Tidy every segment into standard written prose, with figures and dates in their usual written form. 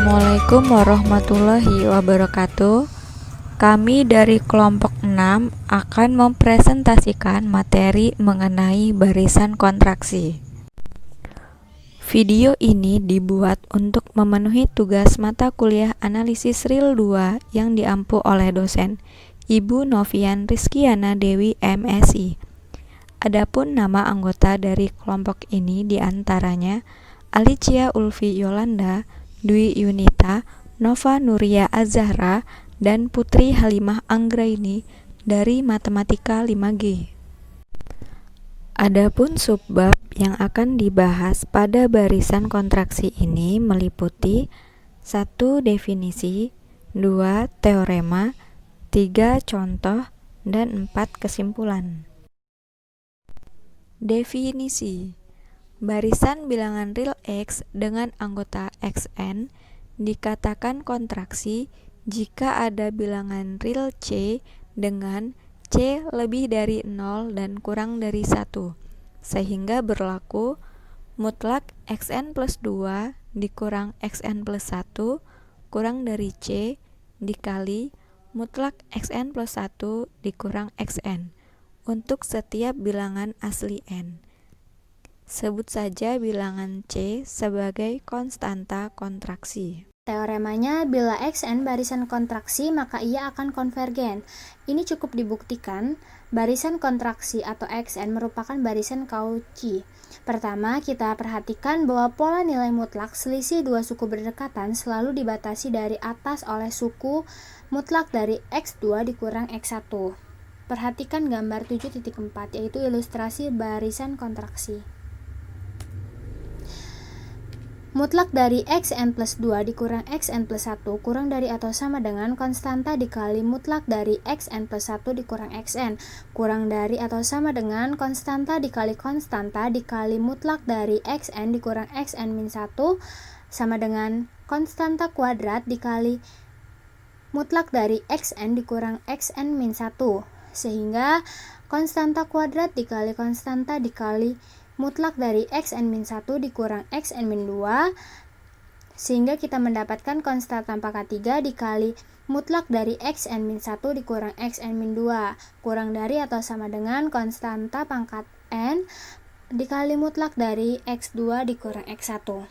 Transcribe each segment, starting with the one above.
Assalamualaikum warahmatullahi wabarakatuh. Kami dari kelompok 6 akan mempresentasikan materi mengenai barisan kontraksi. Video ini dibuat untuk memenuhi tugas mata kuliah analisis real 2 yang diampu oleh dosen Ibu Novian Rizkiana Dewi MSI. Adapun nama anggota dari kelompok ini diantaranya Alicia Ulfi Yolanda, Dwi Yunita, Nova Nuria Azahra, dan Putri Halimah Anggraini dari Matematika 5G. Adapun subbab yang akan dibahas pada barisan kontraksi ini meliputi 1. Definisi, 2. Teorema, 3. Contoh, dan 4. Kesimpulan. Definisi: barisan bilangan real X dengan anggota Xn dikatakan kontraksi jika ada bilangan real C dengan C lebih dari 0 dan kurang dari 1, sehingga berlaku mutlak Xn plus 2 dikurang Xn plus 1 kurang dari C dikali mutlak Xn plus 1 dikurang Xn untuk setiap bilangan asli N. Sebut saja bilangan C sebagai konstanta kontraksi. Teoremanya, bila Xn barisan kontraksi maka ia akan konvergen. Ini cukup dibuktikan. Barisan kontraksi atau Xn merupakan barisan Cauchy. Pertama, kita perhatikan bahwa pola nilai mutlak selisih dua suku berdekatan selalu dibatasi dari atas oleh suku mutlak dari X2 dikurang X1. Perhatikan gambar 7.4, yaitu ilustrasi barisan kontraksi. Mutlak dari Xn plus 2 dikurang Xn plus 1 kurang dari atau sama dengan konstanta dikali mutlak dari Xn plus 1 dikurang Xn kurang dari atau sama dengan konstanta dikali mutlak dari Xn dikurang Xn min 1 sama dengan konstanta kuadrat dikali mutlak dari Xn dikurang Xn min 1, sehingga konstanta kuadrat dikali konstanta dikali mutlak dari Xn min 1 dikurang Xn min 2, sehingga kita mendapatkan konstanta pangkat 3 dikali mutlak dari Xn min 1 dikurang Xn min 2 kurang dari atau sama dengan konstanta pangkat N dikali mutlak dari X2 dikurang X1.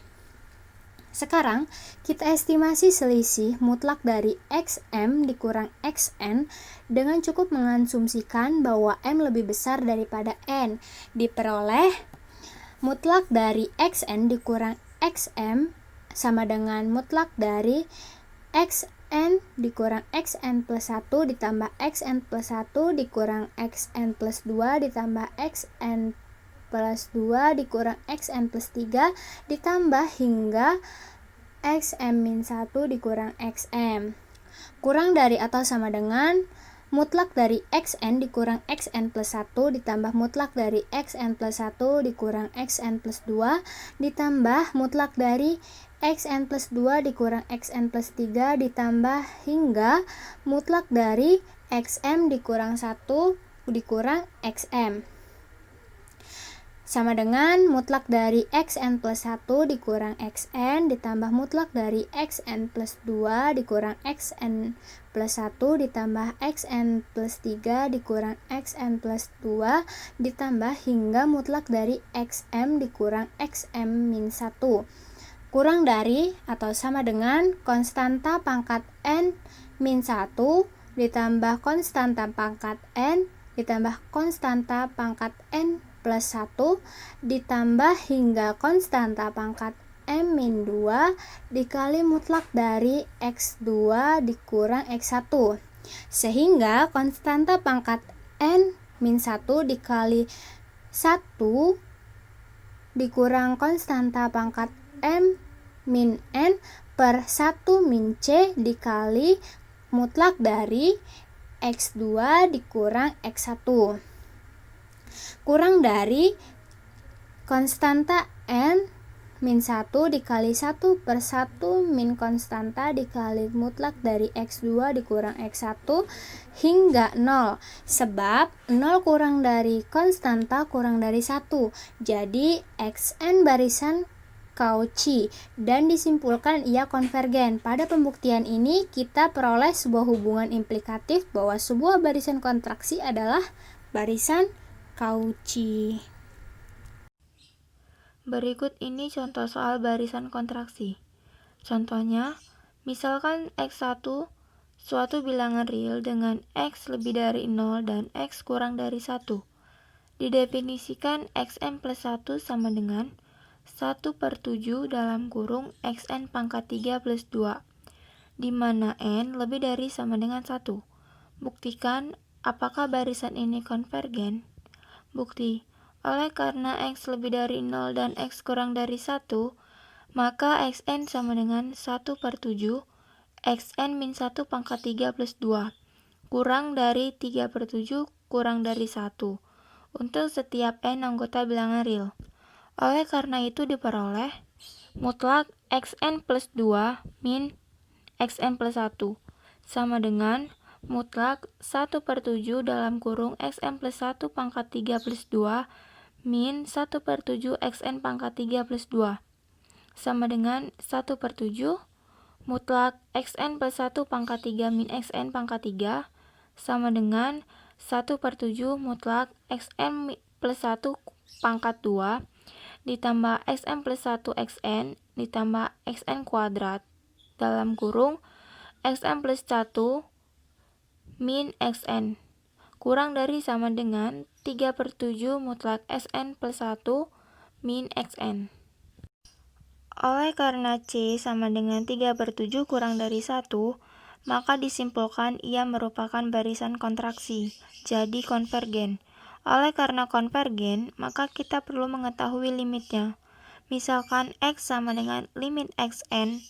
Sekarang kita estimasi selisih mutlak dari Xm dikurang Xn dengan cukup mengasumsikan bahwa M lebih besar daripada N. Diperoleh mutlak dari Xn dikurang Xm sama dengan mutlak dari Xn dikurang Xn plus 1 ditambah Xn plus 1 dikurang Xn plus 2 ditambah Xn plus 2 dikurang Xn plus 3 ditambah hingga Xm min 1 dikurang Xm kurang dari atau sama dengan mutlak dari Xn dikurang Xn plus 1 ditambah mutlak dari Xn plus 1 dikurang Xn plus 2 ditambah mutlak dari Xn plus 2 dikurang Xn plus 3 ditambah hingga mutlak dari Xm dikurang 1 dikurang Xm sama dengan mutlak dari Xn plus 1 dikurang Xn ditambah mutlak dari Xn plus 2 dikurang Xn plus 1 ditambah Xn plus 3 dikurang Xn plus 2 ditambah hingga mutlak dari Xm dikurang Xm min 1 kurang dari atau sama dengan konstanta pangkat N min 1 ditambah konstanta pangkat N ditambah konstanta pangkat N plus 1 ditambah hingga konstanta pangkat M min 2 dikali mutlak dari X2 dikurang X1, sehingga konstanta pangkat N min 1 dikali 1 dikurang konstanta pangkat M min N per 1 min C dikali mutlak dari X2 dikurang X1 kurang dari konstanta N min 1 dikali 1 per 1 min konstanta dikali mutlak dari X2 dikurang X1 hingga 0, sebab 0 kurang dari konstanta kurang dari 1, jadi Xn barisan Cauchy dan disimpulkan ia konvergen. Pada pembuktian ini kita peroleh sebuah hubungan implikatif bahwa sebuah barisan kontraksi adalah barisan Cauchy. Berikut ini contoh soal barisan kontraksi. Contohnya, misalkan X1 suatu bilangan real dengan X lebih dari 0 dan X kurang dari 1. Didefinisikan Xn plus 1 sama dengan 1/7 dalam kurung Xn pangkat 3 plus 2, di mana N lebih dari sama dengan 1. Buktikan apakah barisan ini konvergen. Bukti, oleh karena X lebih dari 0 dan X kurang dari 1, maka Xn sama dengan 1/7 Xn min 1 pangkat 3 plus 2, kurang dari 3/7 kurang dari 1, untuk setiap N anggota bilangan real. Oleh karena itu diperoleh mutlak Xn plus 2 min Xn plus 1 sama dengan mutlak 1/7 dalam kurung Xn plus 1 pangkat 3 plus 2 min 1/7 Xn pangkat 3 plus 2 sama dengan 1/7 mutlak Xn plus 1 pangkat 3 min Xn pangkat 3 sama dengan 1/7 mutlak Xn plus 1 pangkat 2 ditambah Xn plus 1 Xn ditambah Xn kuadrat dalam kurung Xn plus 1 min Xn kurang dari sama dengan 3/7 mutlak Xn plus 1 min Xn. Oleh karena C sama dengan 3/7 kurang dari 1, maka disimpulkan ia merupakan barisan kontraksi, jadi konvergen. Oleh karena konvergen, maka kita perlu mengetahui limitnya. Misalkan X sama dengan limit Xn,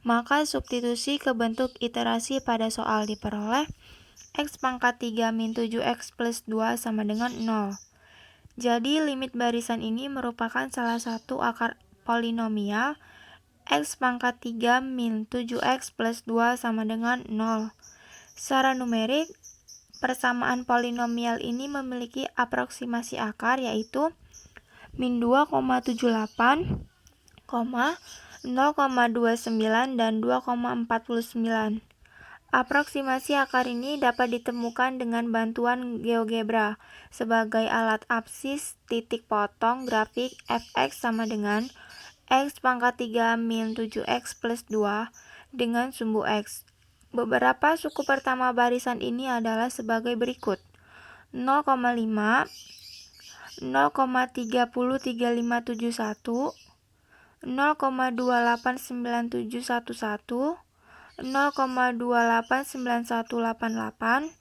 maka substitusi ke bentuk iterasi pada soal diperoleh X pangkat 3 min 7X plus 2 sama dengan 0. Jadi limit barisan ini merupakan salah satu akar polinomial X pangkat 3 min 7X plus 2 sama dengan 0. Secara numerik, persamaan polinomial ini memiliki aproksimasi akar yaitu min 2,78, 0,29 dan 2,49. Aproksimasi akar ini dapat ditemukan dengan bantuan GeoGebra sebagai alat absis titik potong grafik fx sama dengan X pangkat 3 min 7X plus 2 dengan sumbu X. Beberapa suku pertama barisan ini adalah sebagai berikut: 0,5, 0,303571, 0,289711, 0,289188,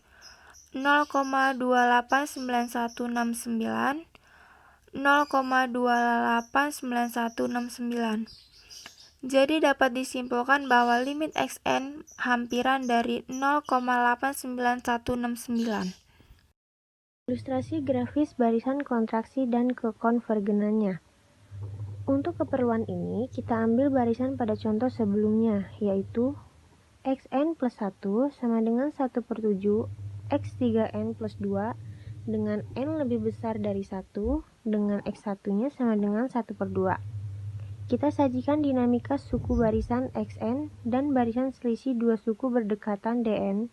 0,289169, 0,289169. Jadi dapat disimpulkan bahwa limit Xn hampiran dari 0,89169. Ilustrasi grafis barisan kontraksi dan kekonvergenannya. Untuk keperluan ini, kita ambil barisan pada contoh sebelumnya, yaitu Xn plus 1 sama dengan 1/7 X3n plus 2 dengan n lebih besar dari 1 dengan X1-nya sama dengan 1/2. Kita sajikan dinamika suku barisan Xn dan barisan selisih dua suku berdekatan Dn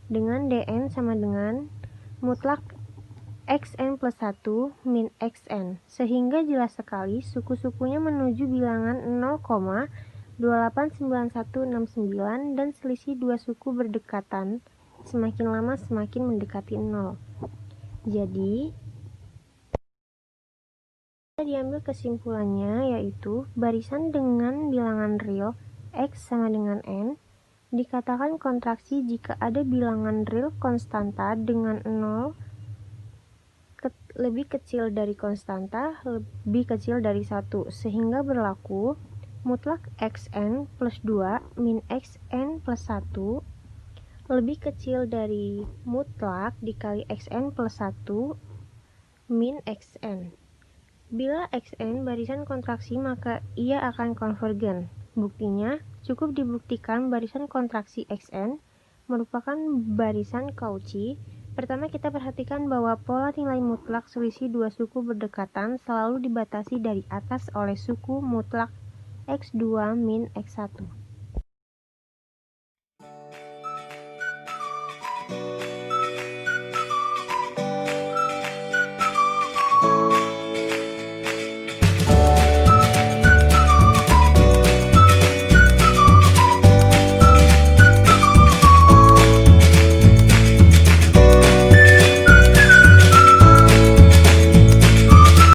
dengan Dn sama dengan mutlak Xn plus 1 min Xn, sehingga jelas sekali suku-sukunya menuju bilangan 0,289169 dan selisih dua suku berdekatan semakin lama semakin mendekati 0. Jadi, diambil kesimpulannya yaitu barisan dengan bilangan real X sama dengan N dikatakan kontraksi jika ada bilangan real konstanta dengan 0 lebih kecil dari konstanta lebih kecil dari 1, sehingga berlaku mutlak Xn plus 2 min Xn plus 1 lebih kecil dari mutlak dikali Xn plus 1 min Xn. Bila Xn barisan kontraksi, maka ia akan konvergen. Buktinya, cukup dibuktikan barisan kontraksi Xn merupakan barisan Cauchy. Pertama, kita perhatikan bahwa pola nilai mutlak selisih dua suku berdekatan selalu dibatasi dari atas oleh suku mutlak X2 min X1.